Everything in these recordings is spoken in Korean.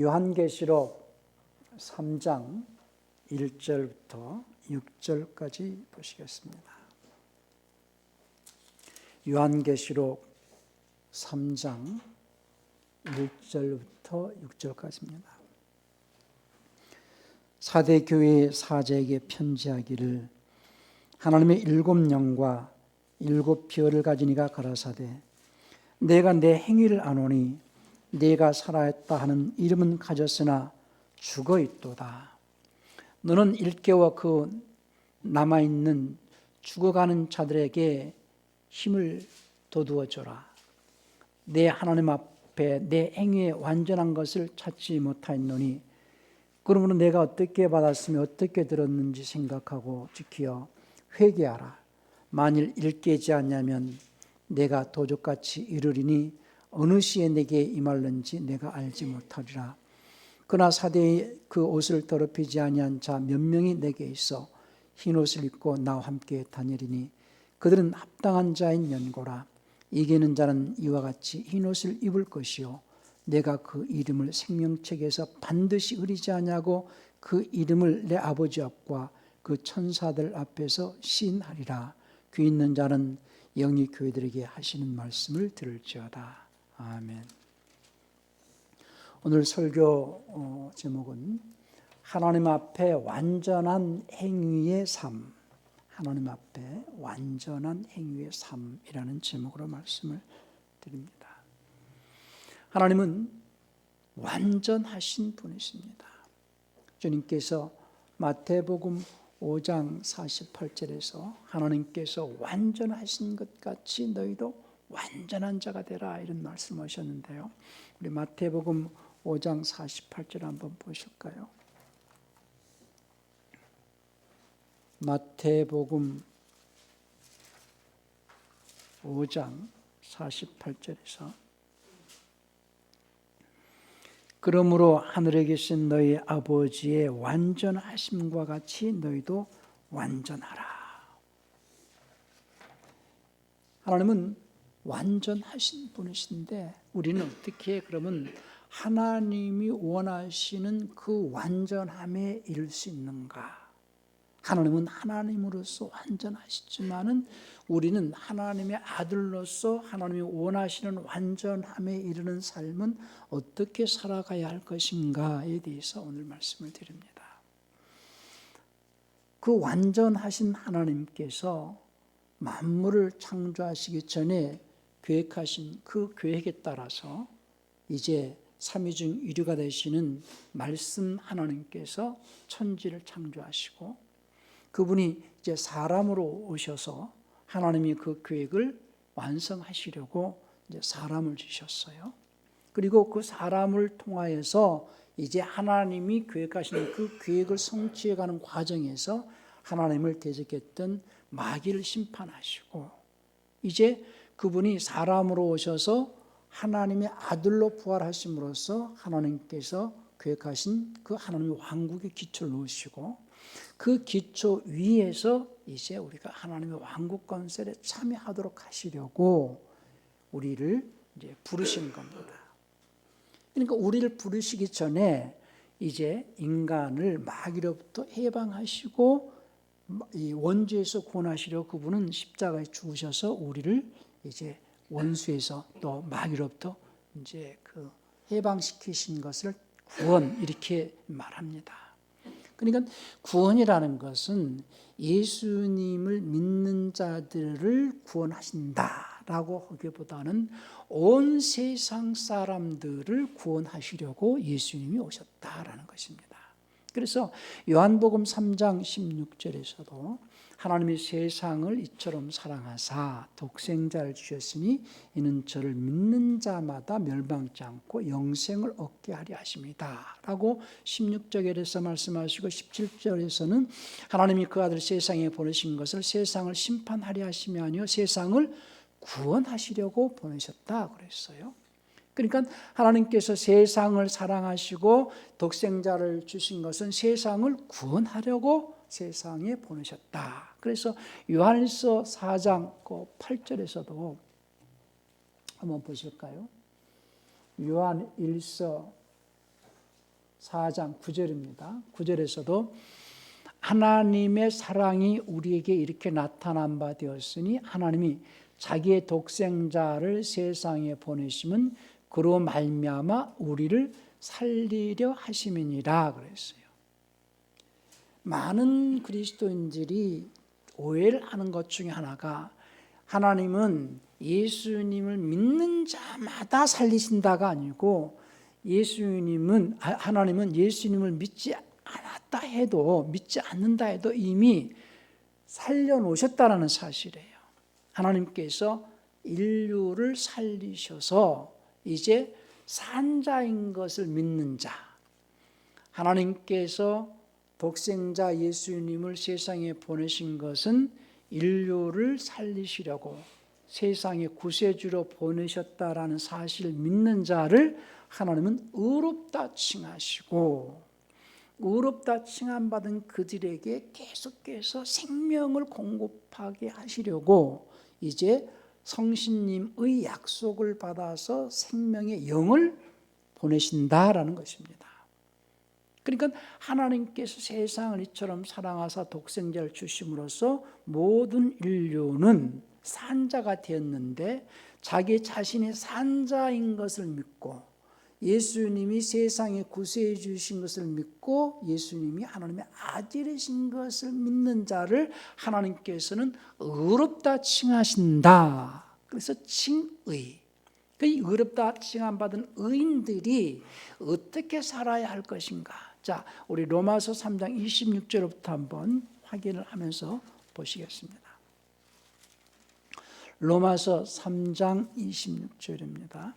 요한계시록 3장 1절부터 6절까지 보시겠습니다. 요한계시록 3장 1절부터 6절까지입니다. 사대 교회 사제에게 편지하기를 하나님의 7영과 7별을 가진 이가 가라사대 내가 내 행위를 아노니 내가 살아있다 하는 이름은 가졌으나 죽어있도다. 너는 일개와 그 남아있는 죽어가는 자들에게 힘을 돋우어줘라. 내 하나님 앞에 내 행위에 완전한 것을 찾지 못하였노니 그러므로 내가 어떻게 받았으며 어떻게 들었는지 생각하고 지키어 회개하라. 만일 일깨지 않냐면 내가 도적같이 이르리니 어느 시에 내게 임할는지 내가 알지 못하리라. 그러나 사대의 그 옷을 더럽히지 아니한 자 몇 명이 내게 있어 흰 옷을 입고 나와 함께 다니리니 그들은 합당한 자인 연고라. 이기는 자는 이와 같이 흰 옷을 입을 것이요 내가 그 이름을 생명책에서 반드시 흐리지 아니하고 그 이름을 내 아버지 앞과 그 천사들 앞에서 시인하리라. 귀 있는 자는 영이 교회들에게 하시는 말씀을 들을지어다. 아멘. 오늘 설교 제목은 하나님 앞에 완전한 행위의 삶, 하나님 앞에 완전한 행위의 삶이라는 제목으로 말씀을 드립니다. 하나님은 완전하신 분이십니다. 주님께서 마태복음 5장 48절에서 하나님께서 완전하신 것 같이 너희도 완전한 자가 되라 이런 말씀하셨는데요. 우리 마태복음 5장 48절 한번 보실까요? 마태복음 5장 48절에서 그러므로 하늘에 계신 너희 아버지의 완전하심과 같이 너희도 완전하라. 하나님은 완전하신 분이신데 우리는 어떻게 그러면 하나님이 원하시는 그 완전함에 이를 수 있는가? 하나님은 하나님으로서 완전하시지만은 우리는 하나님의 아들로서 하나님이 원하시는 완전함에 이르는 삶은 어떻게 살아가야 할 것인가에 대해서 오늘 말씀을 드립니다. 그 완전하신 하나님께서 만물을 창조하시기 전에 계획하신 그 계획에 따라서 이제 삼위중 일위가 되시는 말씀 하나님께서 천지를 창조하시고 그분이 이제 사람으로 오셔서 하나님이 그 계획을 완성하시려고 이제 사람을 주셨어요. 그리고 그 사람을 통하여서 이제 하나님이 계획하시는 그 계획을 성취해가는 과정에서 하나님을 대적했던 마귀를 심판하시고 이제 그분이 사람으로 오셔서 하나님의 아들로 부활하심으로써 하나님께서 계획하신 그 하나님의 왕국의 기초를 놓으시고 그 기초 위에서 이제 우리가 하나님의 왕국 건설에 참여하도록 하시려고 우리를 이제 부르신 겁니다. 그러니까 우리를 부르시기 전에 이제 인간을 마귀로부터 해방하시고 이 원죄에서 구원하시려 그분은 십자가에 죽으셔서 우리를 이제 원수에서 또 마귀로부터 이제 그 해방시키신 것을 구원 이렇게 말합니다. 그러니까 구원이라는 것은 예수님을 믿는 자들을 구원하신다라고 하기보다는 온 세상 사람들을 구원하시려고 예수님이 오셨다라는 것입니다. 그래서 요한복음 3장 16절에서도 하나님이 세상을 이처럼 사랑하사 독생자를 주셨으니 이는 저를 믿는 자마다 멸망치 않고 영생을 얻게 하려 하심이다 라고 16절에서 말씀하시고 17절에서는 하나님이 그 아들 세상에 보내신 것을 세상을 심판하려 하심이 아니요 세상을 구원하시려고 보내셨다 그랬어요. 그러니까 하나님께서 세상을 사랑하시고 독생자를 주신 것은 세상을 구원하려고 세상에 보내셨다. 그래서 요한일서 4장 8절에서도 한번 보실까요? 요한일서 4장 9절입니다. 9절에서도 하나님의 사랑이 우리에게 이렇게 나타난 바 되었으니 하나님이 자기의 독생자를 세상에 보내심은 그로 말미암아 우리를 살리려 하심이니라 그랬어요. 많은 그리스도인들이 오해를 하는 것 중에 하나가 하나님은 예수님을 믿는 자마다 살리신다가 아니고 하나님은 예수님을 믿지 않았다 해도 믿지 않는다 해도 이미 살려놓으셨다라는 사실이에요. 하나님께서 인류를 살리셔서 이제 산자인 것을 믿는 자, 하나님께서 독생자 예수님을 세상에 보내신 것은 인류를 살리시려고 세상의 구세주로 보내셨다라는 사실을 믿는 자를 하나님은 의롭다 칭하시고, 의롭다 칭함받은 그들에게 계속해서 생명을 공급하게 하시려고 이제 성신님의 약속을 받아서 생명의 영을 보내신다라는 것입니다. 그러니까 하나님께서 세상을 이처럼 사랑하사 독생자를 주심으로써 모든 인류는 산자가 되었는데 자기 자신이 산자인 것을 믿고 예수님이 세상에 구세해 주신 것을 믿고 예수님이 하나님의 아들이신 것을 믿는 자를 하나님께서는 의롭다 칭하신다. 그래서 칭의. 그 의롭다 칭함받은 의인들이 어떻게 살아야 할 것인가. 자, 우리 로마서 3장 26절부터 한번 확인을 하면서 보시겠습니다. 로마서 3장 26절입니다.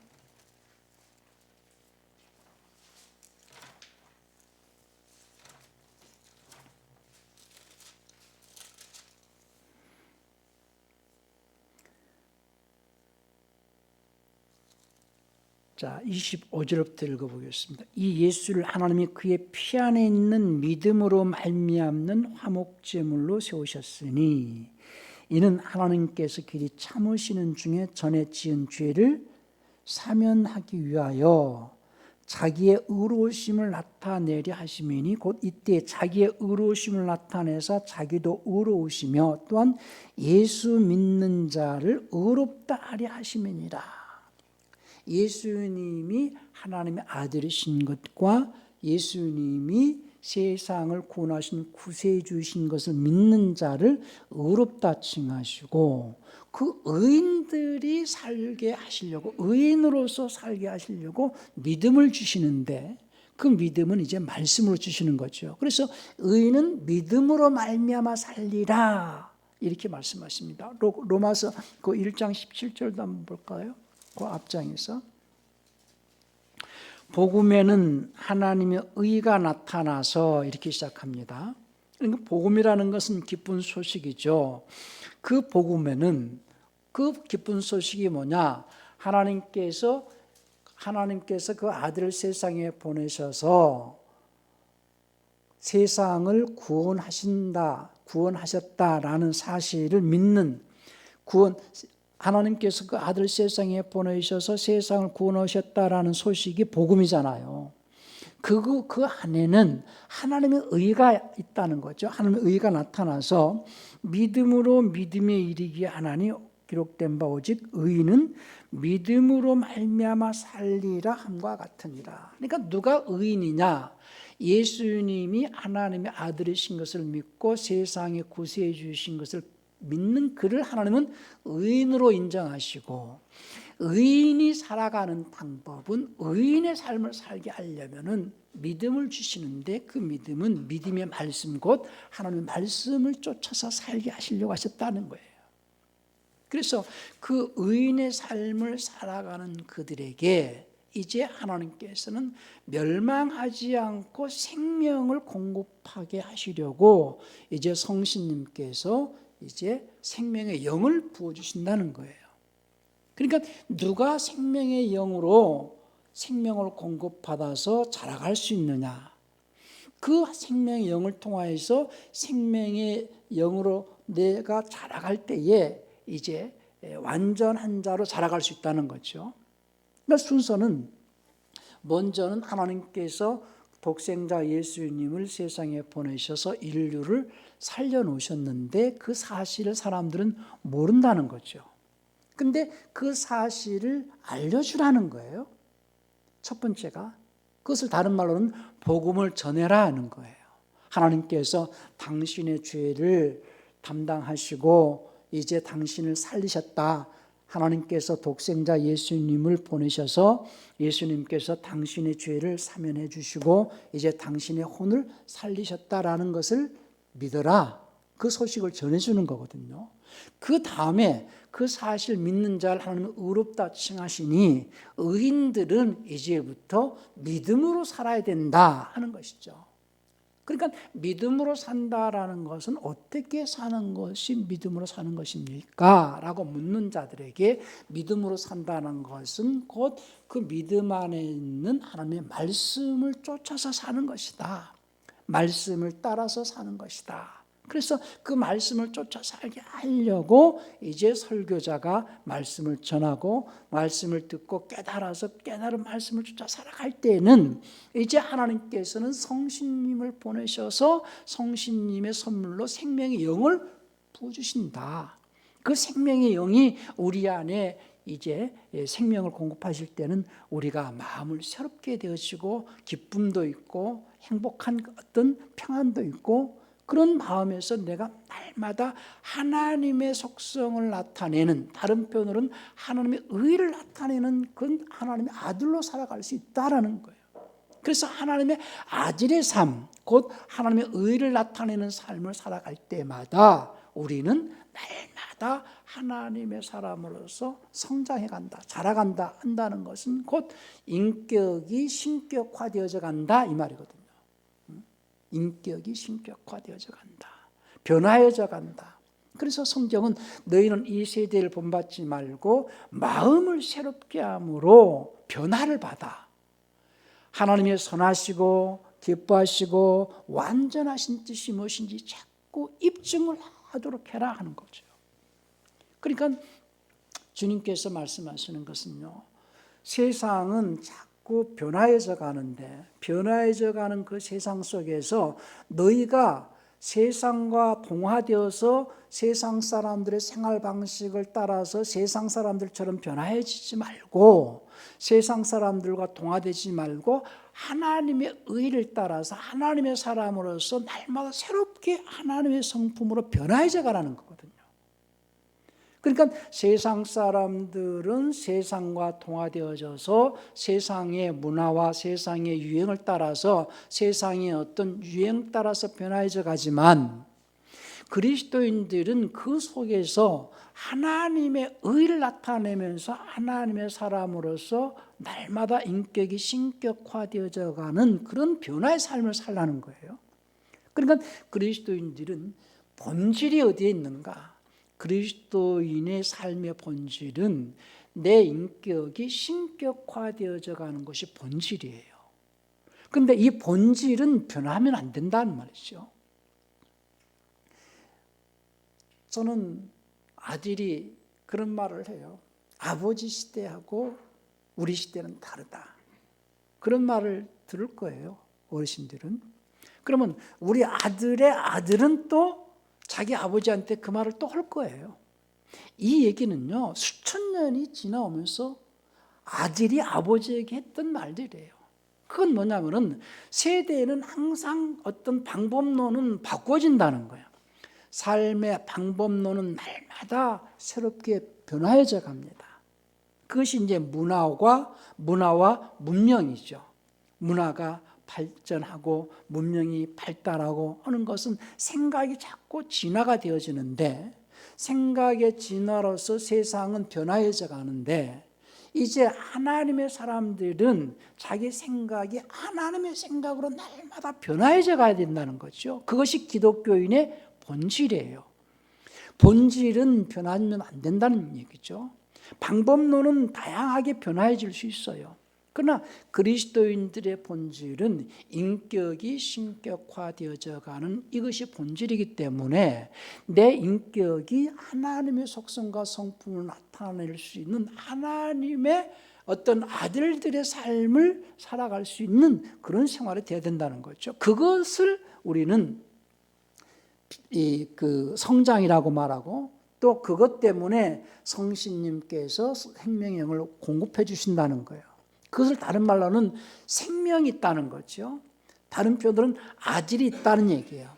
자, 25절부터 읽어보겠습니다. 이 예수를 하나님이 그의 피 안에 있는 믿음으로 말미암는 화목제물로 세우셨으니 이는 하나님께서 길이 참으시는 중에 전에 지은 죄를 사면하기 위하여 자기의 의로우심을 나타내려 하심이니 곧 이때 자기의 의로우심을 나타내사 자기도 의로우시며 또한 예수 믿는 자를 의롭다 하려 하심이니라. 예수님이 하나님의 아들이신 것과 예수님이 세상을 구원하신 구세주이신 것을 믿는 자를 의롭다 칭하시고 그 의인들이 살게 하시려고 의인으로서 살게 하시려고 믿음을 주시는데 그 믿음은 이제 말씀으로 주시는 거죠. 그래서 의인은 믿음으로 말미암아 살리라 이렇게 말씀하십니다. 로마서 그 1장 17절도 한번 볼까요? 그 앞장에서 복음에는 하나님의 의가 나타나서 이렇게 시작합니다. 그러니까 복음이라는 것은 기쁜 소식이죠. 그 복음에는 그 기쁜 소식이 뭐냐? 하나님께서 그 아들을 세상에 보내셔서 세상을 구원하셨다라는 사실을 믿는 하나님께서 그 아들 세상에 보내셔서 세상을 구원하셨다라는 소식이 복음이잖아요. 그 안에는 하나님의 의가 있다는 거죠. 하나님의 의가 나타나서 믿음으로 믿음에 이르게 하나니 기록된 바 오직 의인은 믿음으로 말미암아 살리라 함과 같으니라. 그러니까 누가 의인이냐? 예수님이 하나님의 아들이신 것을 믿고 세상에 구세해 주신 것을 믿는 그를 하나님은 의인으로 인정하시고 의인이 살아가는 방법은 의인의 삶을 살게 하려면은 믿음을 주시는데 그 믿음은 믿음의 말씀 곧 하나님의 말씀을 쫓아서 살게 하시려고 하셨다는 거예요. 그래서 그 의인의 삶을 살아가는 그들에게 이제 하나님께서는 멸망하지 않고 생명을 공급하게 하시려고 이제 성신님께서 이제 생명의 영을 부어주신다는 거예요. 그러니까 누가 생명의 영으로 생명을 공급받아서 자라갈 수 있느냐? 그 생명의 영을 통하여서 생명의 영으로 내가 자라갈 때에 이제 완전한 자로 자라갈 수 있다는 거죠. 그러니까 순서는 먼저는 하나님께서 독생자 예수님을 세상에 보내셔서 인류를 살려놓으셨는데 그 사실을 사람들은 모른다는 거죠. 근데 그 사실을 알려주라는 거예요. 첫 번째가 그것을 다른 말로는 복음을 전해라 하는 거예요. 하나님께서 당신의 죄를 담당하시고 이제 당신을 살리셨다. 하나님께서 독생자 예수님을 보내셔서 예수님께서 당신의 죄를 사면해 주시고 이제 당신의 혼을 살리셨다라는 것을 믿어라. 그 소식을 전해주는 거거든요. 그 다음에 그 사실 믿는 자를 하나님은 의롭다 칭하시니 의인들은 이제부터 믿음으로 살아야 된다 하는 것이죠. 그러니까 믿음으로 산다라는 것은 어떻게 사는 것이 믿음으로 사는 것입니까? 라고 묻는 자들에게 믿음으로 산다는 것은 곧 그 믿음 안에 있는 하나님의 말씀을 쫓아서 사는 것이다. 말씀을 따라서 사는 것이다. 그래서 그 말씀을 쫓아 살게 하려고 이제 설교자가 말씀을 전하고 말씀을 듣고 깨달아서 깨달은 말씀을 쫓아 살아갈 때에는 이제 하나님께서는 성신님을 보내셔서 성신님의 선물로 생명의 영을 부어주신다. 그 생명의 영이 우리 안에 이제 생명을 공급하실 때는 우리가 마음을 새롭게 되어지고 기쁨도 있고 행복한 어떤 평안도 있고 그런 마음에서 내가 날마다 하나님의 속성을 나타내는, 다른 표현으로는 하나님의 의를 나타내는 그런 하나님의 아들로 살아갈 수 있다라는 거예요. 그래서 하나님의 아들의 삶, 곧 하나님의 의를 나타내는 삶을 살아갈 때마다 우리는 날마다 하나님의 사람으로서 성장해 간다, 자라간다 한다는 것은 곧 인격이 신격화되어져 간다 이 말이거든요. 인격이 신격화되어져 간다. 변화해져 간다. 그래서 성경은 너희는 이 세대를 본받지 말고 마음을 새롭게 함으로 변화를 받아 하나님의 선하시고 기뻐하시고 완전하신 뜻이 무엇인지 자꾸 입증을 하도록 해라 하는 거죠. 그러니까 주님께서 말씀하시는 것은요, 세상은 자꾸 변화해져 가는데 변화해져 가는 그 세상 속에서 너희가 세상과 동화되어서 세상 사람들의 생활 방식을 따라서 세상 사람들처럼 변화해지지 말고 세상 사람들과 동화되지 말고 하나님의 의를 따라서 하나님의 사람으로서 날마다 새롭게 하나님의 성품으로 변화해져 가라는 거거든요. 그러니까 세상 사람들은 세상과 동화되어져서 세상의 문화와 세상의 유행을 따라서 세상의 어떤 유행 따라서 변화해져 가지만 그리스도인들은 그 속에서 하나님의 의를 나타내면서 하나님의 사람으로서 날마다 인격이 신격화되어져 가는 그런 변화의 삶을 살라는 거예요. 그러니까 그리스도인들은 본질이 어디에 있는가? 그리스도인의 삶의 본질은 내 인격이 신격화되어져 가는 것이 본질이에요. 그런데 이 본질은 변하면 안 된다는 말이죠. 저는 아들이 그런 말을 해요. 아버지 시대하고 우리 시대는 다르다. 그런 말을 들을 거예요, 어르신들은. 그러면 우리 아들의 아들은 또 자기 아버지한테 그 말을 또 할 거예요. 이 얘기는요, 수천 년이 지나오면서 아들이 아버지에게 했던 말들이에요. 그건 뭐냐면은 세대에는 항상 어떤 방법론은 바꿔진다는 거예요. 삶의 방법론은 날마다 새롭게 변화해져 갑니다. 그것이 이제 문화와 문명이죠. 문화가 발전하고 문명이 발달하고 하는 것은 생각이 자꾸 진화가 되어지는데 생각의 진화로서 세상은 변화해져 가는데 이제 하나님의 사람들은 자기 생각이 하나님의 생각으로 날마다 변화해져 가야 된다는 거죠. 그것이 기독교인의 본질이에요. 본질은 변하면 안 된다는 얘기죠. 방법론은 다양하게 변화해질 수 있어요. 그러나 그리스도인들의 본질은 인격이 신격화되어져 가는 이것이 본질이기 때문에 내 인격이 하나님의 속성과 성품을 나타낼 수 있는 하나님의 어떤 아들들의 삶을 살아갈 수 있는 그런 생활이 되어야 된다는 거죠. 그것을 우리는 그 성장이라고 말하고, 또 그것 때문에 성신님께서 생명의 영을 공급해 주신다는 거예요. 그것을 다른 말로는 생명이 있다는 거죠. 다른 표현들은 아질이 있다는 얘기예요.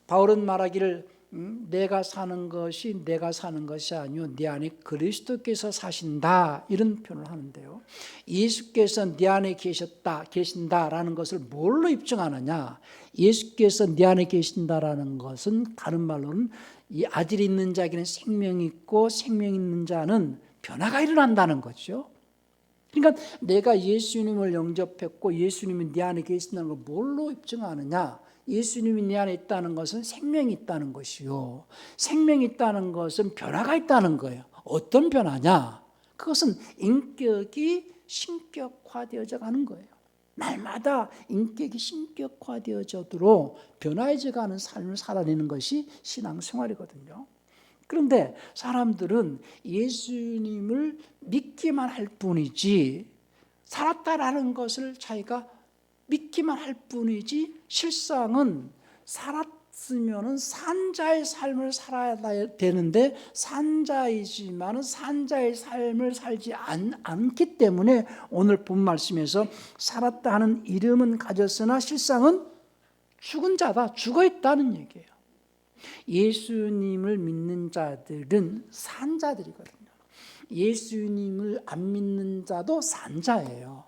바울은 말하기를 내가 사는 것이 내가 사는 것이 아니요 네 안에 그리스도께서 사신다, 이런 표현을 하는데요. 예수께서 네 안에 계신다라는 것을 뭘로 입증하느냐? 예수께서 네 안에 계신다라는 것은 다른 말로는 이 아들이 있는 자에게는 생명이 있고 생명 있는 자는 변화가 일어난다는 거죠. 그러니까 내가 예수님을 영접했고 예수님이 네 안에 계신다는 걸 뭘로 입증하느냐? 예수님이 네 안에 있다는 것은 생명이 있다는 것이요, 생명이 있다는 것은 변화가 있다는 거예요. 어떤 변화냐? 그것은 인격이 신격화되어져 가는 거예요. 날마다 인격이 신격화되어져도록 변화해져 가는 삶을 살아내는 것이 신앙생활이거든요. 그런데 사람들은 예수님을 믿기만 할 뿐이지, 살았다라는 것을 자기가 믿기만 할 뿐이지, 실상은 살았으면 산자의 삶을 살아야 되는데 산자이지만 산자의 삶을 살지 않기 때문에 오늘 본 말씀에서 살았다 하는 이름은 가졌으나 실상은 죽은 자다, 죽어 있다는 얘기예요. 예수님을 믿는 자들은 산 자들이거든요. 예수님을 안 믿는 자도 산 자예요.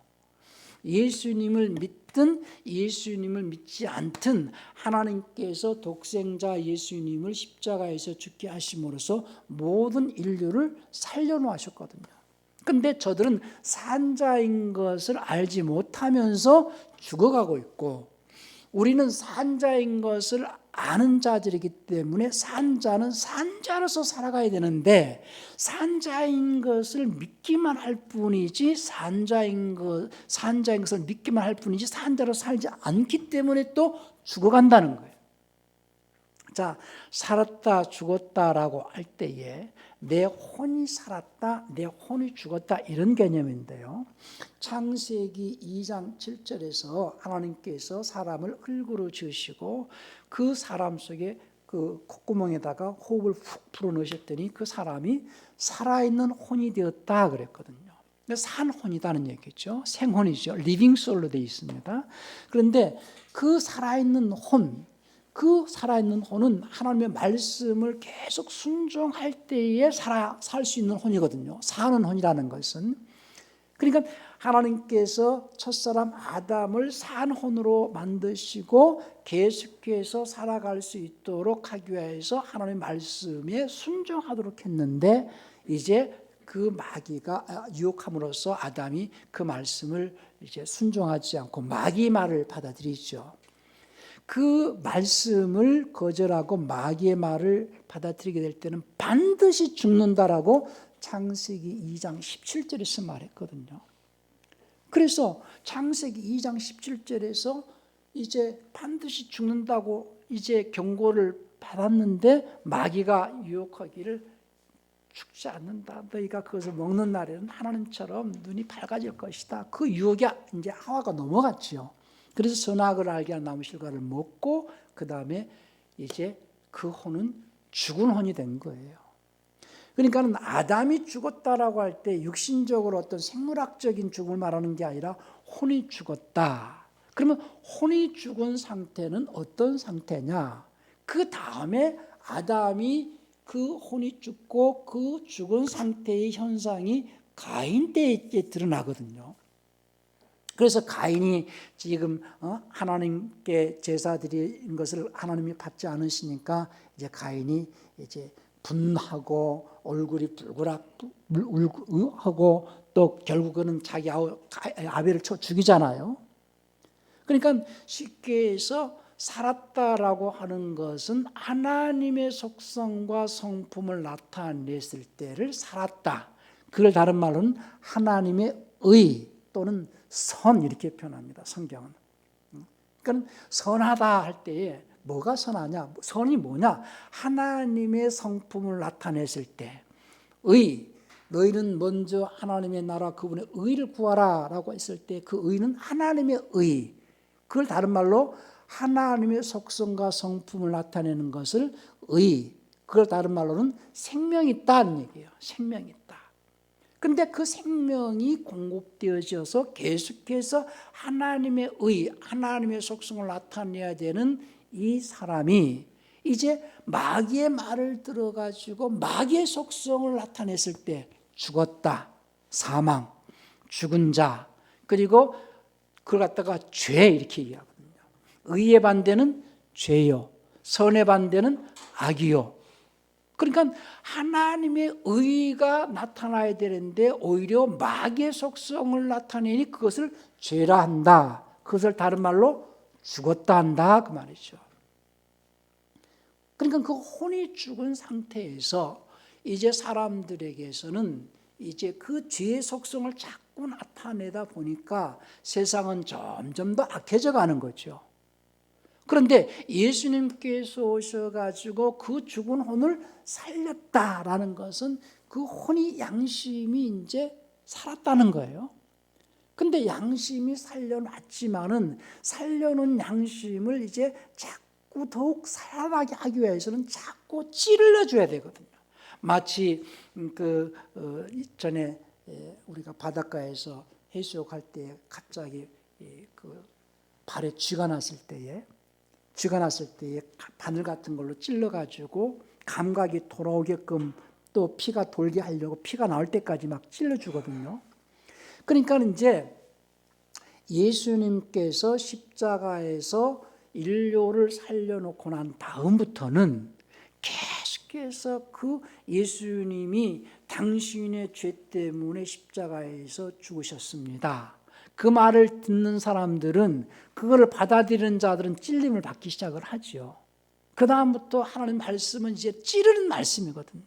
예수님을 믿든 예수님을 믿지 않든 하나님께서 독생자 예수님을 십자가에서 죽게 하심으로써 모든 인류를 살려놓으셨거든요. 그런데 저들은 산자인 것을 알지 못하면서 죽어가고 있고, 우리는 산자인 것을 아는 자들이기 때문에 산자는 산자로서 살아가야 되는데, 산자인 것을 믿기만 할 뿐이지 산자인 것을 믿기만 할 뿐이지 산자로 살지 않기 때문에 또 죽어간다는 거예요. 자, 살았다 죽었다라고 할 때에 내 혼이 살았다, 내 혼이 죽었다, 이런 개념인데요. 창세기 2장 7절에서 하나님께서 사람을 흙으로 지으시고 그 사람 속에 그 콧구멍에다가 호흡을 푹 불어넣으셨더니 그 사람이 살아있는 혼이 되었다 그랬거든요. 산 혼이라는 얘기죠. 생혼이죠. 리빙 소울로 되어 있습니다. 그런데 그 살아있는 혼, 그 살아있는 혼은 하나님의 말씀을 계속 순종할 때에 살 수 있는 혼이거든요. 사는 혼이라는 것은. 그러니까 하나님께서 첫사람 아담을 산 혼으로 만드시고 계속해서 살아갈 수 있도록 하기 위해서 하나님의 말씀에 순종하도록 했는데, 이제 그 마귀가 유혹함으로써 아담이 그 말씀을 이제 순종하지 않고 마귀 말을 받아들이죠. 그 말씀을 거절하고 마귀의 말을 받아들이게 될 때는 반드시 죽는다라고 창세기 2장 17절에서 말했거든요. 그래서 창세기 2장 17절에서 이제 반드시 죽는다고 이제 경고를 받았는데 마귀가 유혹하기를 죽지 않는다. 너희가 그것을 먹는 날에는 하나님처럼 눈이 밝아질 것이다. 그 유혹이 이제 하와가 넘어갔죠. 그래서 선악을 알게 하는 나무 실과를 먹고 그 다음에 이제 그 혼은 죽은 혼이 된 거예요. 그러니까 아담이 죽었다라고 할 때 육신적으로 어떤 생물학적인 죽음을 말하는 게 아니라 혼이 죽었다. 그러면 혼이 죽은 상태는 어떤 상태냐? 그 다음에 아담이 그 혼이 죽고 그 죽은 상태의 현상이 가인 때에 드러나거든요. 그래서 가인이 지금 하나님께 제사 드린 것을 하나님이 받지 않으시니까 이제 가인이 이제 분하고 얼굴이 붉으락하고 또 결국은 자기 아벨을 쳐 죽이잖아요. 그러니까 쉽게 해서 살았다라고 하는 것은 하나님의 속성과 성품을 나타냈을 때를 살았다. 그걸 다른 말로는 하나님의 의 또는 선, 이렇게 표현합니다. 성경은. 그러니까 선하다 할 때에 뭐가 선하냐? 선이 뭐냐? 하나님의 성품을 나타냈을 때 의, 너희는 먼저 하나님의 나라 그분의 의를 구하라 라고 했을 때 그 의는 하나님의 의, 그걸 다른 말로 하나님의 속성과 성품을 나타내는 것을 의, 그걸 다른 말로는 생명이 있다는 얘기예요. 생명이 있다. 그런데 그 생명이 공급되어져서 계속해서 하나님의 의, 하나님의 속성을 나타내야 되는 이 사람이 이제 마귀의 말을 들어가지고 마귀의 속성을 나타냈을 때 죽었다, 사망, 죽은 자, 그리고 그걸 갖다가 죄 이렇게 얘기하거든요. 의의 반대는 죄요, 선의 반대는 악이요. 그러니까 하나님의 의가 나타나야 되는데 오히려 마귀의 속성을 나타내니 그것을 죄라 한다. 그것을 다른 말로 죽었다 한다 그 말이죠. 그러니까 그 혼이 죽은 상태에서 이제 사람들에게서는 이제 그 죄의 속성을 자꾸 나타내다 보니까 세상은 점점 더 악해져 가는 거죠. 그런데 예수님께서 오셔가지고 그 죽은 혼을 살렸다라는 것은 그 혼이 양심이 이제 살았다는 거예요. 근데 양심이 살려놨지만은 살려놓은 양심을 이제 자꾸 더욱 살아나게 하기 위해서는 자꾸 찔러줘야 되거든요. 마치 전에 우리가 바닷가에서 해수욕할 때 갑자기 그 발에 쥐가 났을 때에 바늘 같은 걸로 찔러가지고 감각이 돌아오게끔 또 피가 돌게 하려고 피가 나올 때까지 막 찔러주거든요. 그러니까 이제 예수님께서 십자가에서 인류를 살려놓고 난 다음부터는 계속해서 그 예수님이 당신의 죄 때문에 십자가에서 죽으셨습니다. 그 말을 듣는 사람들은, 그거를 받아들이는 자들은 찔림을 받기 시작을 하죠. 그 다음부터 하나님 말씀은 이제 찌르는 말씀이거든요.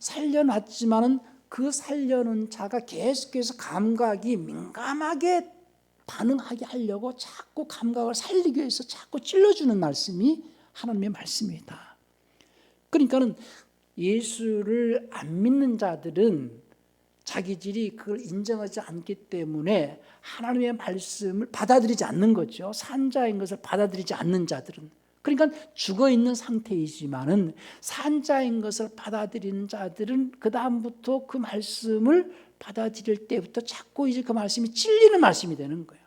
살려놨지만은 그 살려놓은 자가 계속해서 감각이 민감하게 반응하게 하려고 자꾸 감각을 살리기 위해서 자꾸 찔러주는 말씀이 하나님의 말씀이다. 그러니까는 예수를 안 믿는 자들은 자기들이 그걸 인정하지 않기 때문에 하나님의 말씀을 받아들이지 않는 거죠. 산자인 것을 받아들이지 않는 자들은. 그러니까 죽어있는 상태이지만은 산자인 것을 받아들이는 자들은 그 다음부터 그 말씀을 받아들일 때부터 자꾸 이제 그 말씀이 찔리는 말씀이 되는 거예요.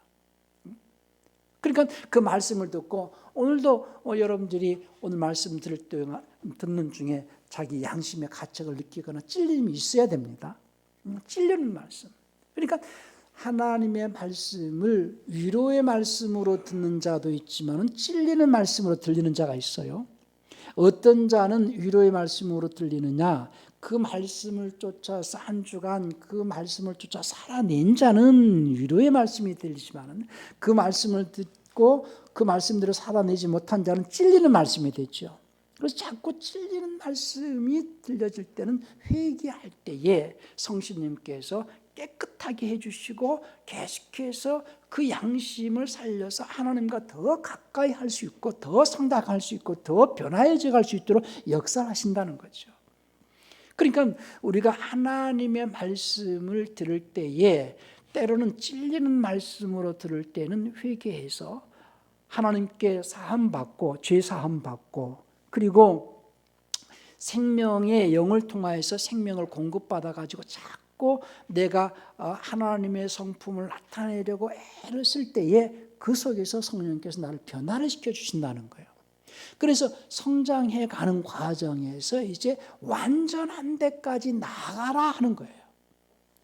그러니까 그 말씀을 듣고 오늘도 여러분들이 오늘 말씀 듣는 중에 자기 양심의 가책을 느끼거나 찔림이 있어야 됩니다. 찔리는 말씀. 그러니까 하나님의 말씀을 위로의 말씀으로 듣는 자도 있지만 찔리는 말씀으로 들리는 자가 있어요. 어떤 자는 위로의 말씀으로 들리느냐, 그 말씀을 쫓아서 한 주간 그 말씀을 쫓아 살아낸 자는 위로의 말씀이 들리지만 그 말씀을 듣고 그 말씀대로 살아내지 못한 자는 찔리는 말씀이 되죠. 그래서 자꾸 찔리는 말씀이 들려질 때는 회개할 때에 성신님께서 깨끗하게 해주시고 계속해서 그 양심을 살려서 하나님과 더 가까이 할 수 있고 더 성장할 수 있고 더 변화해져 갈 수 있도록 역사하신다는 거죠. 그러니까 우리가 하나님의 말씀을 들을 때에 때로는 찔리는 말씀으로 들을 때는 회개해서 하나님께 사함받고 죄 사함받고 그리고 생명의 영을 통하여서 생명을 공급받아 가지고 자꾸 내가 하나님의 성품을 나타내려고 애를 쓸 때에 그 속에서 성령께서 나를 변화를 시켜주신다는 거예요. 그래서 성장해 가는 과정에서 이제 완전한 데까지 나가라 하는 거예요.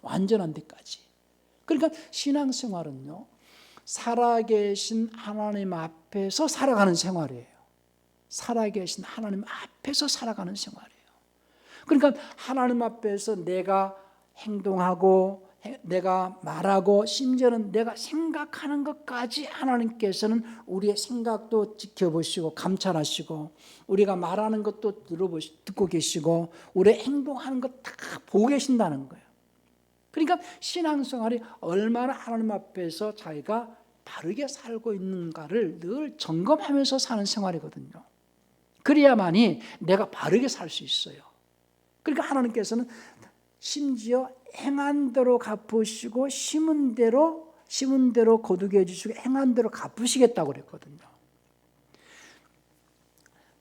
완전한 데까지. 그러니까 신앙생활은요, 살아계신 하나님 앞에서 살아가는 생활이에요. 살아계신 하나님 앞에서 살아가는 생활이에요. 그러니까 하나님 앞에서 내가 행동하고 내가 말하고 심지어는 내가 생각하는 것까지 하나님께서는 우리의 생각도 지켜보시고 감찰하시고 우리가 말하는 것도 듣고 계시고 우리의 행동하는 것 다 보고 계신다는 거예요. 그러니까 신앙생활이 얼마나 하나님 앞에서 자기가 바르게 살고 있는가를 늘 점검하면서 사는 생활이거든요. 그래야만이 내가 바르게 살 수 있어요. 그러니까 하나님께서는 심지어 행한 대로 갚으시고 심은 대로 거두게 해주시고 행한 대로 갚으시겠다고 그랬거든요.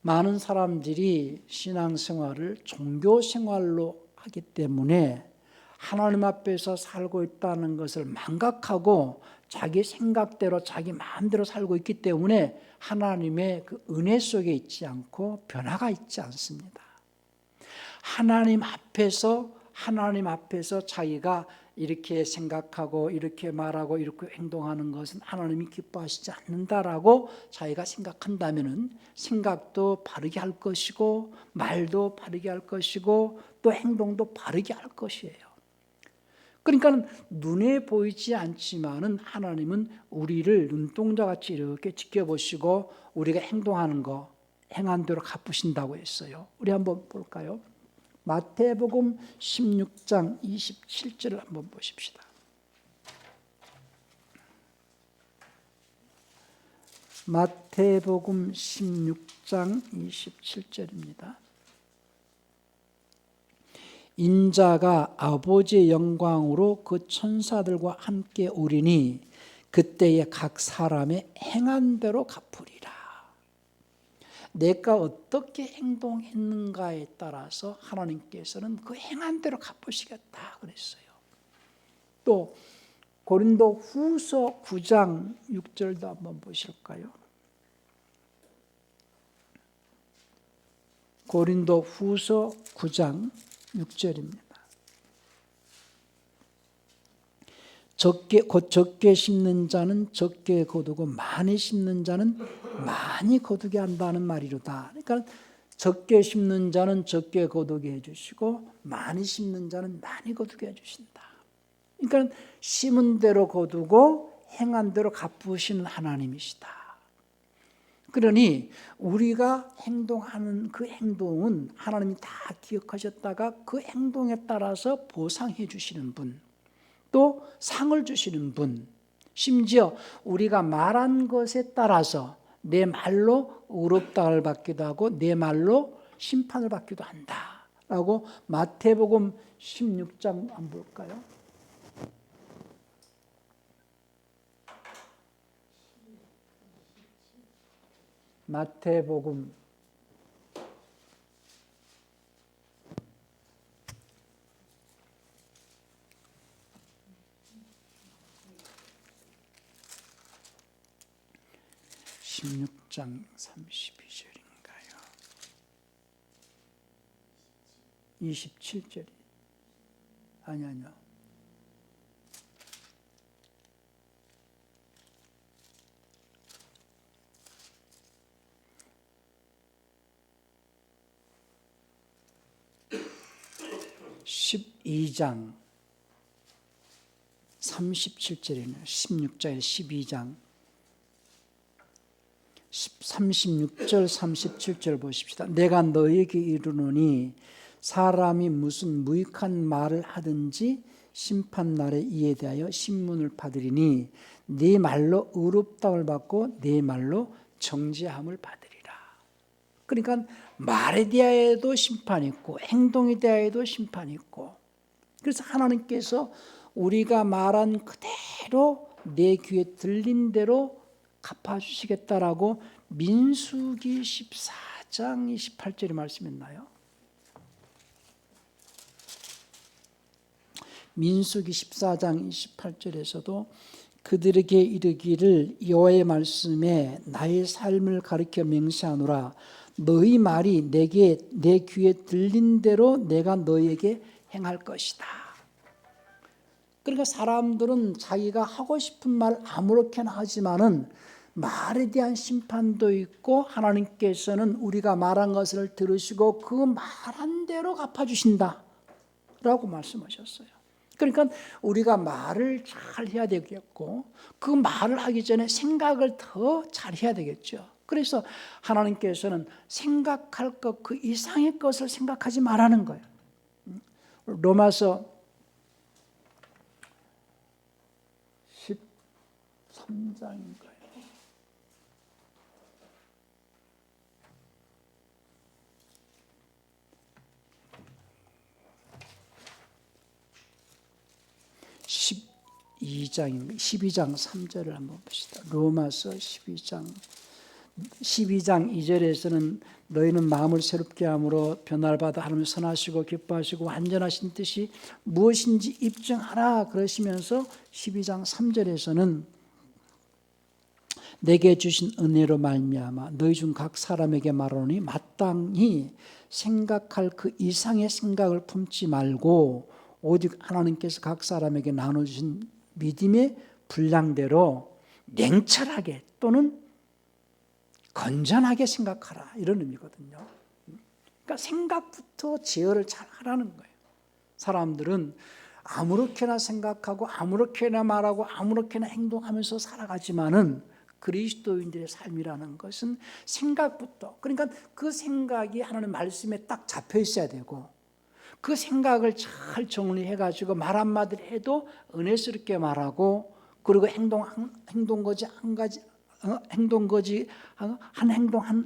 많은 사람들이 신앙생활을 종교생활로 하기 때문에 하나님 앞에서 살고 있다는 것을 망각하고 자기 생각대로 자기 마음대로 살고 있기 때문에 하나님의 그 은혜 속에 있지 않고 변화가 있지 않습니다. 하나님 앞에서 자기가 이렇게 생각하고 이렇게 말하고 이렇게 행동하는 것은 하나님이 기뻐하시지 않는다라고 자기가 생각한다면은 생각도 바르게 할 것이고 말도 바르게 할 것이고 또 행동도 바르게 할 것이에요. 그러니까 눈에 보이지 않지만은 하나님은 우리를 눈동자같이 이렇게 지켜보시고 우리가 행동하는 거 행한 대로 갚으신다고 했어요. 우리 한번 볼까요? 마태복음 16장 27절을 한번 보십시다. 마태복음 16장 27절입니다. 인자가 아버지의 영광으로 그 천사들과 함께 오리니 그때에 각 사람의 행한 대로 갚으리라. 내가 어떻게 행동했는가에 따라서 하나님께서는 그 행한 대로 갚으시겠다 그랬어요. 또 고린도 후서 9장 6절도 한번 보실까요? 고린도 후서 9장 6절입니다. 적게 심는 자는 적게 거두고 많이 심는 자는 많이 거두게 한다는 말이로다. 그러니까 적게 심는 자는 적게 거두게 해주시고 많이 심는 자는 많이 거두게 해주신다. 그러니까 심은 대로 거두고 행한 대로 갚으시는 하나님이시다. 그러니 우리가 행동하는 그 행동은 하나님이 다 기억하셨다가 그 행동에 따라서 보상해 주시는 분, 또 상을 주시는 분, 심지어 우리가 말한 것에 따라서 내 말로 의롭다를 받기도 하고 내 말로 심판을 받기도 한다라고 마태복음 16장 한번 볼까요? 마태복음 16장 32절인가요? 27절이 아니요. 12장 37절이네요. 16절 12장 36절 37절 보십시다. 내가 너에게 이르노니 사람이 무슨 무익한 말을 하든지 심판날에 이에 대하여 신문을 받으리니 네 말로 의롭다함을 받고 네 말로 정죄함을 받으리라. 그러니까 말에 대하여도 심판이 있고 행동에 대하여도 심판이 있고, 그래서 하나님께서 우리가 말한 그대로 내 귀에 들린 대로 갚아주시겠다라고 민수기 14장 28절에 말씀했나요? 민수기 14장 28절에서도 그들에게 이르기를 여호와의 말씀에 나의 삶을 가리켜 맹세하노라. 너희 말이 내게 내 귀에 들린 대로 내가 너희에게 행할 것이다. 그러니까 사람들은 자기가 하고 싶은 말 아무렇게나 하지만은 말에 대한 심판도 있고 하나님께서는 우리가 말한 것을 들으시고 그 말한 대로 갚아주신다 라고 말씀하셨어요. 그러니까 우리가 말을 잘 해야 되겠고 그 말을 하기 전에 생각을 더 잘 해야 되겠죠. 그래서 하나님께서는 생각할 것 그 이상의 것을 생각하지 말라는 거예요. 로마서 13장인가요? 2장입니다. 12장 3절을 한번 봅시다. 로마서 12장 2절에서는 너희는 마음을 새롭게 함으로 변화를 받아 하나님 선하시고 기뻐하시고 완전하신 뜻이 무엇인지 입증하라 그러시면서 12장 3절에서는 내게 주신 은혜로 말미암아 너희 중 각 사람에게 말하노니 마땅히 생각할 그 이상의 생각을 품지 말고 오직 하나님께서 각 사람에게 나눠주신 믿음의 분량대로 냉철하게 또는 건전하게 생각하라 이런 의미거든요. 그러니까 생각부터 제어를 잘 하라는 거예요. 사람들은 아무렇게나 생각하고 아무렇게나 말하고 아무렇게나 행동하면서 살아가지만은 그리스도인들의 삶이라는 것은 생각부터, 그러니까 그 생각이 하나님 말씀에 딱 잡혀 있어야 되고 그 생각을 잘 정리해가지고 말 한마디를 해도 은혜스럽게 말하고, 그리고 행동거지 한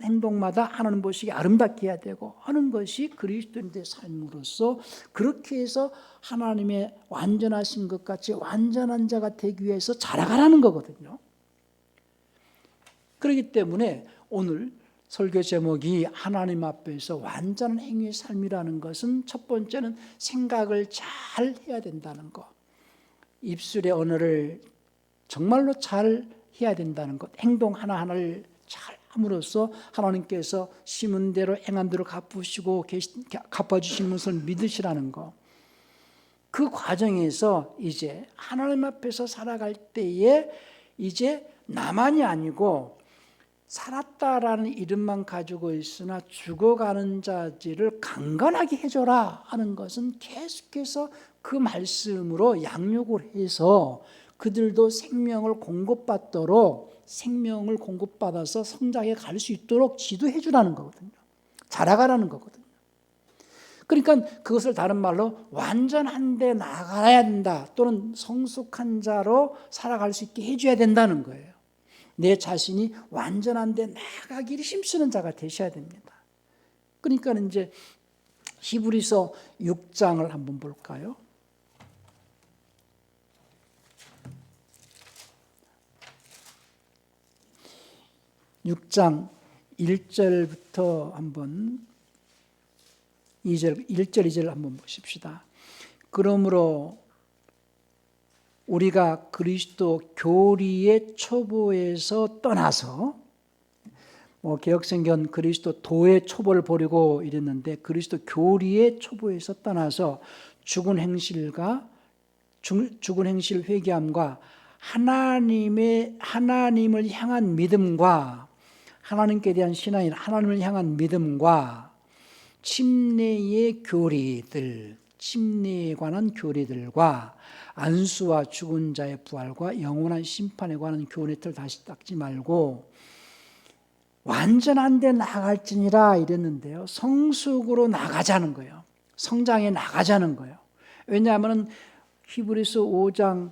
행동마다 하나님 보시기에 아름답게 해야 되고 하는 것이 그리스도인들의 삶으로서, 그렇게 해서 하나님의 완전하신 것 같이 완전한 자가 되기 위해서 자라가라는 거거든요. 그렇기 때문에 오늘 설교 제목이 하나님 앞에서 완전한 행위의 삶이라는 것은 첫 번째는 생각을 잘 해야 된다는 것, 입술의 언어를 정말로 잘 해야 된다는 것, 행동 하나하나를 잘 함으로써 하나님께서 심은 대로 행한 대로 갚아주시는 것을 믿으시라는 것. 그 과정에서 이제 하나님 앞에서 살아갈 때에 이제 나만이 아니고 살았다라는 이름만 가지고 있으나 죽어가는 자들을 강건하게 해줘라 하는 것은 계속해서 그 말씀으로 양육을 해서 그들도 생명을 공급받아서 성장해 갈 수 있도록 지도해 주라는 거거든요. 자라가라는 거거든요. 그러니까 그것을 다른 말로 완전한 데 나가야 된다, 또는 성숙한 자로 살아갈 수 있게 해줘야 된다는 거예요. 내 자신이 완전한 데 나가기를 힘쓰는 자가 되셔야 됩니다. 그러니까 이제 히브리서 6장을 한번 볼까요? (6장) 1절부터 한번 1절 2절 한번 보십시다. 그러므로 우리가 그리스도 교리의 초보에서 떠나서, 개역성경 그리스도 도의 초보를 버리고 이랬는데 그리스도 교리의 초보에서 떠나서 죽은 행실 회개함과 하나님을 향한 믿음과 하나님께 대한 신앙인 하나님을 향한 믿음과 침례에 관한 교리들과 안수와 죽은 자의 부활과 영원한 심판에 관한 교훈의 틀 다시 닦지 말고 완전한 데 나갈지니라 이랬는데요. 성숙으로 나가자는 거예요. 성장해 나가자는 거예요. 왜냐하면 히브리서 5장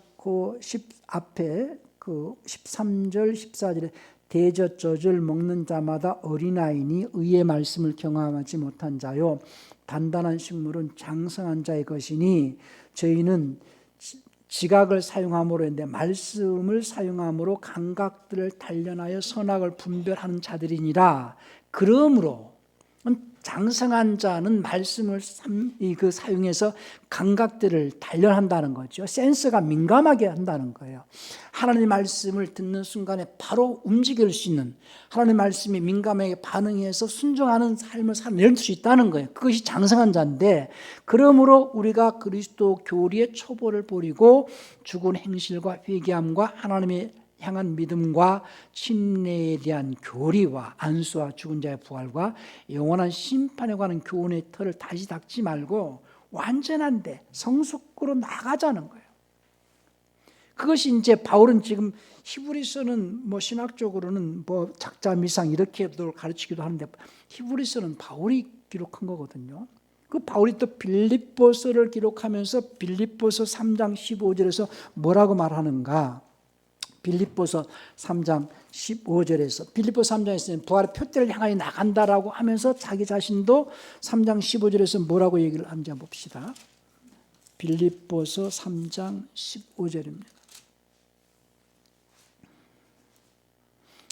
앞에 13절 14절에 대젖젖을 먹는 자마다 어린아이니 의의 말씀을 경험하지 못한 자요, 단단한 식물은 장성한 자의 것이니 저희는 지각을 사용함으로 했는데 말씀을 사용함으로 감각들을 단련하여 선악을 분별하는 자들이니라. 그러므로 장성한 자는 말씀을 사용해서 감각들을 단련한다는 거죠. 센스가 민감하게 한다는 거예요. 하나님의 말씀을 듣는 순간에 바로 움직일 수 있는, 하나님의 말씀에 민감하게 반응해서 순종하는 삶을 살아낼 수 있다는 거예요. 그것이 장성한 자인데, 그러므로 우리가 그리스도 교리의 초보를 버리고 죽은 행실과 회개함과 하나님의 향한 믿음과 침례에 대한 교리와 안수와 죽은 자의 부활과 영원한 심판에 관한 교훈의 틀을 다시 닦지 말고 완전한데 성숙으로 나가자는 거예요. 그것이 이제 바울은 지금 히브리서는 신학적으로는 작자미상 이렇게도 가르치기도 하는데 히브리서는 바울이 기록한 거거든요. 그 바울이 또 빌립보서를 기록하면서 빌립보서 3장 15절에서 뭐라고 말하는가? 빌립보서 3장 15절에서 빌립보서 3장에서는 부활의 표대를 향하여 나간다라고 하면서 자기 자신도 3장 15절에서 뭐라고 얘기를 하는지 한번 봅시다. 빌립보서 3장 15절입니다.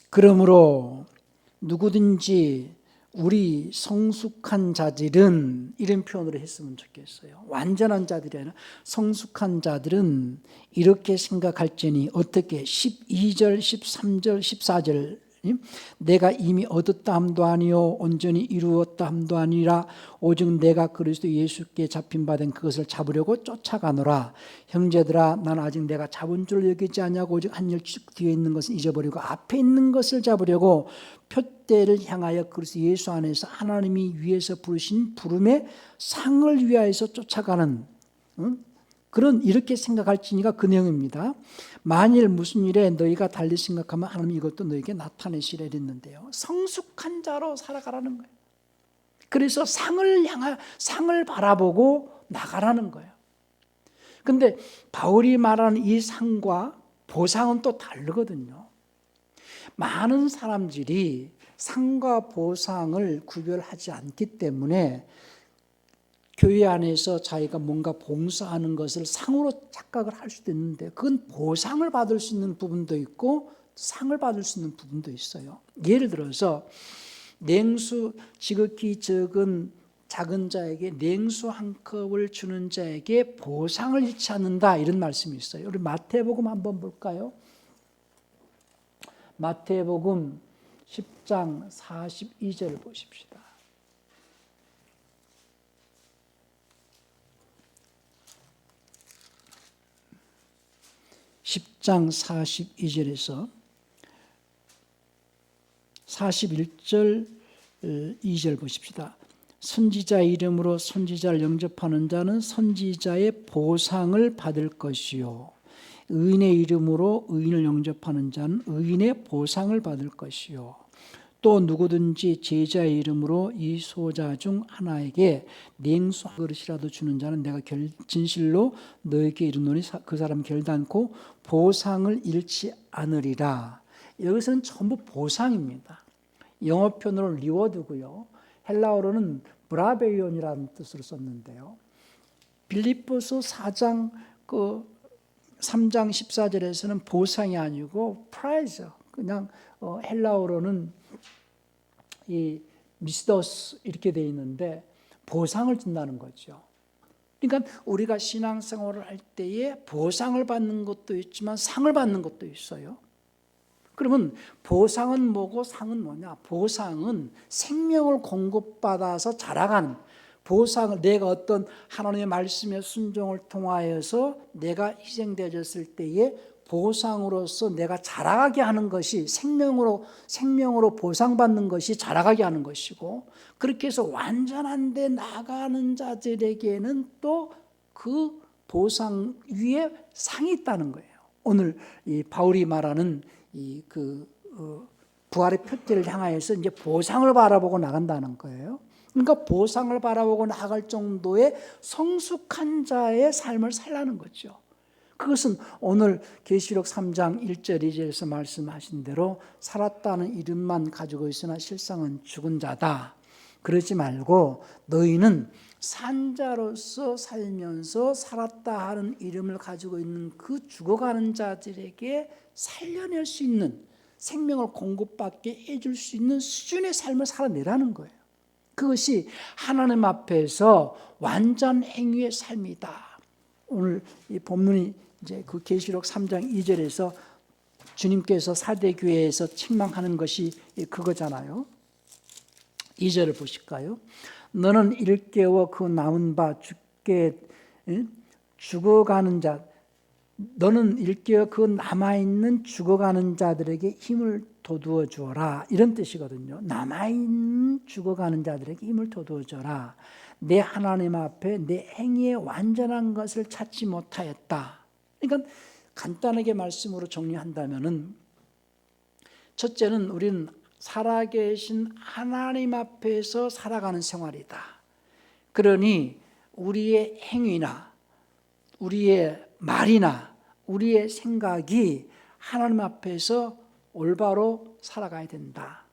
그러므로 누구든지 우리 성숙한 자들은, 이런 표현으로 했으면 좋겠어요. 완전한 자들이 아니라 성숙한 자들은 이렇게 생각할지니, 어떻게 12절, 13절, 14절, 내가 이미 얻었다 함도 아니요 온전히 이루었다 함도 아니라 오직 내가 그리스도 예수께 잡힌 바 된 그것을 잡으려고 쫓아가노라. 형제들아, 난 아직 내가 잡은 줄 여기지 아니하고 오직 한 열씩 뒤에 있는 것을 잊어버리고 앞에 있는 것을 잡으려고 표대를 향하여 그리스도 예수 안에서 하나님이 위에서 부르신 부름의 상을 위하여서 쫓아가는, 그런, 이렇게 생각할지니가 그 내용입니다. 만일 무슨 일에 너희가 달리 생각하면 하나님 이것도 너에게 나타내시려 했는데요. 성숙한 자로 살아가라는 거예요. 그래서 상을 바라보고 나가라는 거예요. 근데 바울이 말하는 이 상과 보상은 또 다르거든요. 많은 사람들이 상과 보상을 구별하지 않기 때문에 교회 안에서 자기가 뭔가 봉사하는 것을 상으로 착각을 할 수도 있는데, 그건 보상을 받을 수 있는 부분도 있고 상을 받을 수 있는 부분도 있어요. 예를 들어서 냉수 지극히 적은 작은 자에게 냉수 한 컵을 주는 자에게 보상을 잃지 않는다, 이런 말씀이 있어요. 우리 마태복음 한번 볼까요? 마태복음 10장 42절을 보십시다. 10장 42절에서 41절 2절 보십시다. 선지자 이름으로 선지자를 영접하는 자는 선지자의 보상을 받을 것이요, 의인의 이름으로 의인을 영접하는 자는 의인의 보상을 받을 것이요, 또 누구든지 제자의 이름으로 이 소자 중 하나에게 냉수 한 그릇이라도 주는 자는 내가 진실로 너에게 이르노니 그 사람 결단코 보상을 잃지 않으리라. 여기서는 전부 보상입니다. 영어 표현으로 리워드고요, 헬라어로는 브라베이온이라는 뜻으로 썼는데요. 빌립보서 4장 3장 14절에서는 보상이 아니고 프라이즈, 그냥 헬라어로는 이 미스더스 이렇게 되어 있는데 보상을 준다는 거죠. 그러니까 우리가 신앙생활을 할 때에 보상을 받는 것도 있지만 상을 받는 것도 있어요. 그러면 보상은 뭐고 상은 뭐냐? 보상은 생명을 공급받아서 자라가는, 보상을 내가 어떤 하나님의 말씀의 순종을 통하여서 내가 희생되어졌을 때에 보상으로서 내가 자라가게 하는 것이, 생명으로 보상받는 것이 자라가게 하는 것이고, 그렇게 해서 완전한 데 나가는 자들에게는 또 그 보상 위에 상이 있다는 거예요. 오늘 이 바울이 말하는 부활의 표대를 향하여서 이제 보상을 바라보고 나간다는 거예요. 그러니까 보상을 바라보고 나갈 정도의 성숙한 자의 삶을 살라는 거죠. 그것은 오늘 계시록 3장 1절 2절에서 말씀하신 대로 살았다는 이름만 가지고 있으나 실상은 죽은 자다. 그러지 말고 너희는 산자로서 살면서 살았다 하는 이름을 가지고 있는 그 죽어가는 자들에게 살려낼 수 있는, 생명을 공급받게 해줄 수 있는 수준의 삶을 살아내라는 거예요. 그것이 하나님 앞에서 완전 행위의 삶이다. 오늘 이 본문이 이제 그 계시록 3장 2절에서 주님께서 사대 교회에서 책망하는 것이 그거잖아요. 2절을 보실까요? 너는 일깨워 그 남은 바 죽어가는 자, 너는 일깨워 그 남아있는 죽어가는 자들에게 힘을 돋우어 주어라, 이런 뜻이거든요. 남아있는 죽어가는 자들에게 힘을 돋우어 주어라. 내 하나님 앞에 내 행위의 완전한 것을 찾지 못하였다. 그러니까 간단하게 말씀으로 정리한다면은, 첫째는 우리는 살아계신 하나님 앞에서 살아가는 생활이다. 그러니 우리의 행위나 우리의 말이나 우리의 생각이 하나님 앞에서 올바로 살아가야 된다.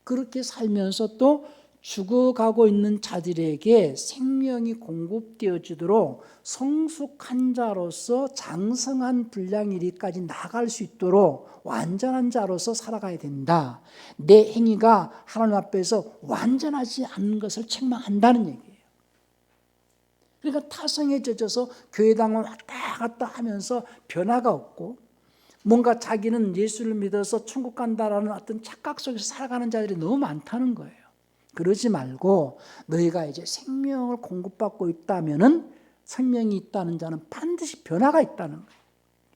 그렇게 살면서 또 죽어가고 있는 자들에게 생명이 공급되어지도록 성숙한 자로서 장성한 분량 이르기까지 나갈 수 있도록 완전한 자로서 살아가야 된다. 내 행위가 하나님 앞에서 완전하지 않은 것을 책망한다는 얘기예요. 그러니까 타성에 젖어서 교회당을 왔다 갔다 하면서 변화가 없고 뭔가 자기는 예수를 믿어서 천국 간다라는 어떤 착각 속에서 살아가는 자들이 너무 많다는 거예요. 그러지 말고 너희가 이제 생명을 공급받고 있다면은 생명이 있다는 자는 반드시 변화가 있다는 거예요.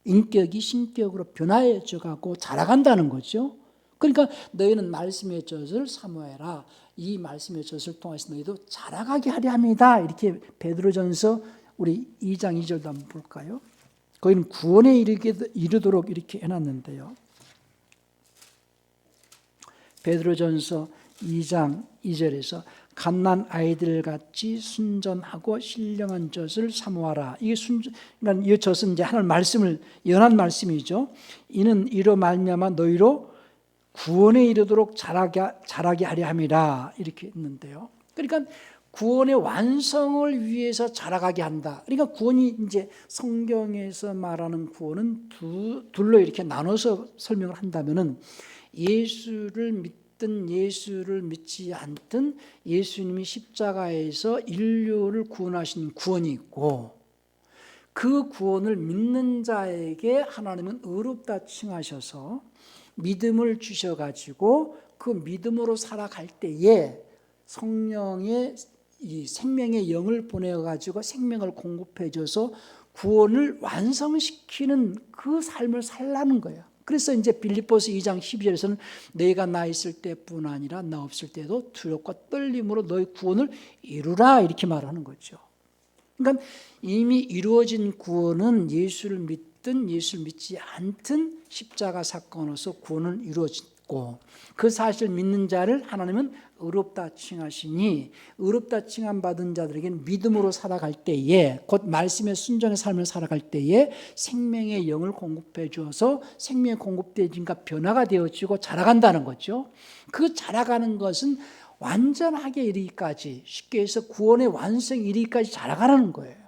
인격이 신격으로 변화해져 가고 자라간다는 거죠. 그러니까 너희는 말씀의 젖을 사모해라. 이 말씀의 젖을 통해서 너희도 자라가게 하려 합니다. 이렇게 베드로전서 우리 2장 2절도 한번 볼까요? 거기는 구원에 이르도록 이렇게 해놨는데요. 베드로전서 2장 2절에서 갓난 아이들같이 순전하고 신령한 젖을 사모하라. 이게 그러니까 이 젖은 이제 하나님 말씀을 연한 말씀이죠. 이는 이로 말미암아 너희로 구원에 이르도록 자라게 하려 함이라 이렇게 했는데요. 그러니까 구원의 완성을 위해서 자라가게 한다. 그러니까 구원이 이제 성경에서 말하는 구원은 둘로 이렇게 나눠서 설명을 한다면은 예수를 믿든 예수를 믿지 않든 예수님이 십자가에서 인류를 구원하신 구원이 있고 그 구원을 믿는 자에게 하나님은 의롭다 칭하셔서 믿음을 주셔가지고 그 믿음으로 살아갈 때에 성령의 이 생명의 영을 보내가지고 생명을 공급해줘서 구원을 완성시키는 그 삶을 살라는 거예요. 그래서 이제 빌립보서 2장 12절에서는 너희가 나 있을 때뿐 아니라 나 없을 때도 두렵고 떨림으로 너희 구원을 이루라 이렇게 말하는 거죠. 그러니까 이미 이루어진 구원은 예수를 믿든 예수를 믿지 않든 십자가 사건으로서 구원은 이루어졌고 그 사실을 믿는 자를 하나님은 의롭다 칭하시니 의롭다 칭함받은 자들에게는 믿음으로 살아갈 때에 곧 말씀의 순종의 삶을 살아갈 때에 생명의 영을 공급해 주어서 생명이 공급되니까 변화가 되어지고 자라간다는 거죠. 그 자라가는 것은 완전하게 이르기까지 쉽게 해서 구원의 완성 이르기까지 자라가는 거예요.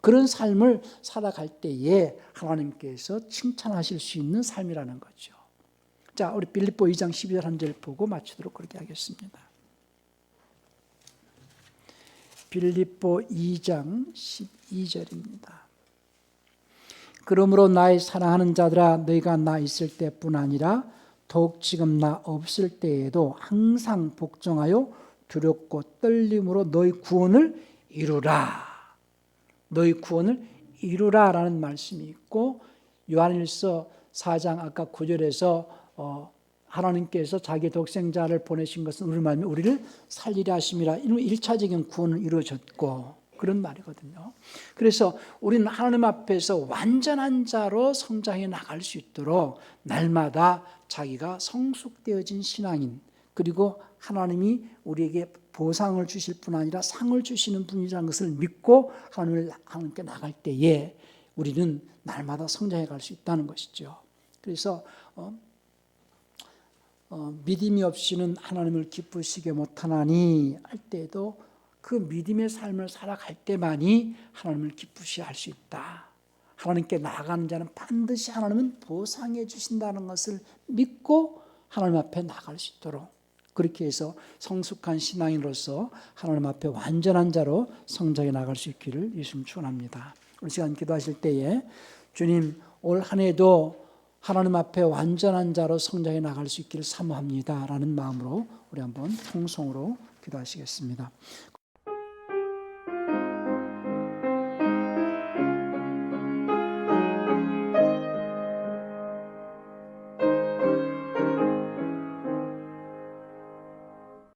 그런 삶을 살아갈 때에 하나님께서 칭찬하실 수 있는 삶이라는 거죠. 자, 우리 빌립보 2장 12절 한 절 보고 마치도록 그렇게 하겠습니다. 빌립보 2장 12절입니다. 그러므로 나의 사랑하는 자들아 너희가 나 있을 때뿐 아니라 더욱 지금 나 없을 때에도 항상 복종하여 두렵고 떨림으로 너희 구원을 이루라. 너희 구원을 이루라라는 말씀이 있고 요한일서 4장 아까 9절에서 하나님께서 자기 독생자를 보내신 것은 우리를 살리려 하심이라. 이런 1차적인 구원은 이루어졌고 그런 말이거든요. 그래서 우리는 하나님 앞에서 완전한 자로 성장해 나갈 수 있도록 날마다 자기가 성숙되어진 신앙인 그리고 하나님이 우리에게 보상을 주실 뿐 아니라 상을 주시는 분이라는 것을 믿고 하나님께 나갈 때에 우리는 날마다 성장해 갈 수 있다는 것이죠. 그래서 믿음이 없이는 하나님을 기쁘시게 못하나니 할 때에도 그 믿음의 삶을 살아갈 때만이 하나님을 기쁘시게 할 수 있다. 하나님께 나아가는 자는 반드시 하나님은 보상해 주신다는 것을 믿고 하나님 앞에 나갈 수 있도록 그렇게 해서 성숙한 신앙인으로서 하나님 앞에 완전한 자로 성장해 나갈 수 있기를 예수님 축원합니다. 우리 시간 기도하실 때에 주님 올 한 해도 하나님 앞에 완전한 자로 성장해 나갈 수 있기를 사모합니다 라는 마음으로 우리 한번 통성으로 기도하시겠습니다.